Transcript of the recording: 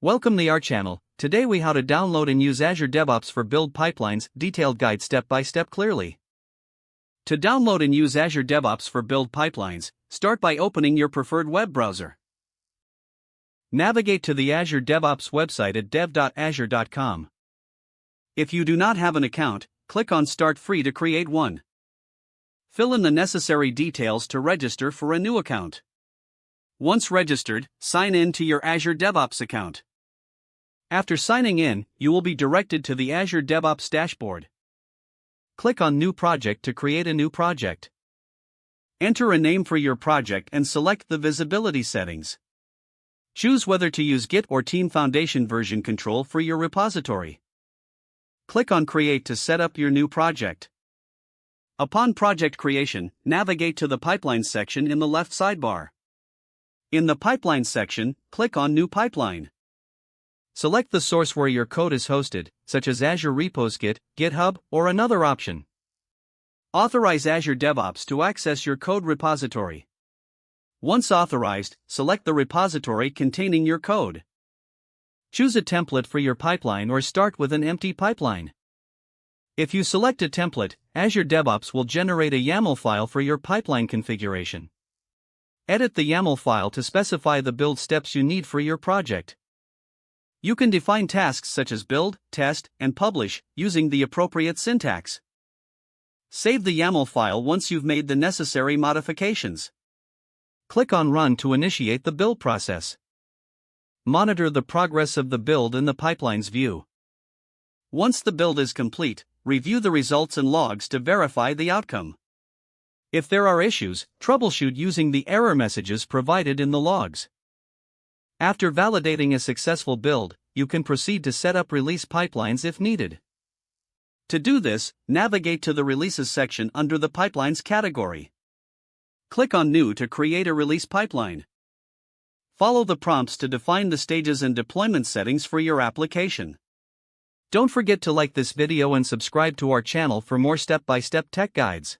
Welcome to our channel. Today we how to download and use Azure DevOps for build pipelines, detailed guide step by step clearly. To download and use Azure DevOps for build pipelines, start by opening your preferred web browser. Navigate to the Azure DevOps website at dev.azure.com. If you do not have an account, click on Start Free to create one. Fill in the necessary details to register for a new account. Once registered, sign in to your Azure DevOps account. After signing in, you will be directed to the Azure DevOps dashboard. Click on New Project to create a new project. Enter a name for your project and select the visibility settings. Choose whether to use Git or Team Foundation version control for your repository. Click on Create to set up your new project. Upon project creation, navigate to the Pipelines section in the left sidebar. In the Pipelines section, click on New Pipeline. Select the source where your code is hosted, such as Azure ReposKit, GitHub, or another option. Authorize Azure DevOps to access your code repository. Once authorized, select the repository containing your code. Choose a template for your pipeline or start with an empty pipeline. If you select a template, Azure DevOps will generate a YAML file for your pipeline configuration. Edit the YAML file to specify the build steps you need for your project. You can define tasks such as build, test, and publish using the appropriate syntax. Save the YAML file once you've made the necessary modifications. Click on Run to initiate the build process. Monitor the progress of the build in the Pipelines view. Once the build is complete, review the results and logs to verify the outcome. If there are issues, troubleshoot using the error messages provided in the logs. After validating a successful build, you can proceed to set up release pipelines if needed. To do this, navigate to the Releases section under the Pipelines category. Click on New to create a release pipeline. Follow the prompts to define the stages and deployment settings for your application. Don't forget to like this video and subscribe to our channel for more step-by-step tech guides.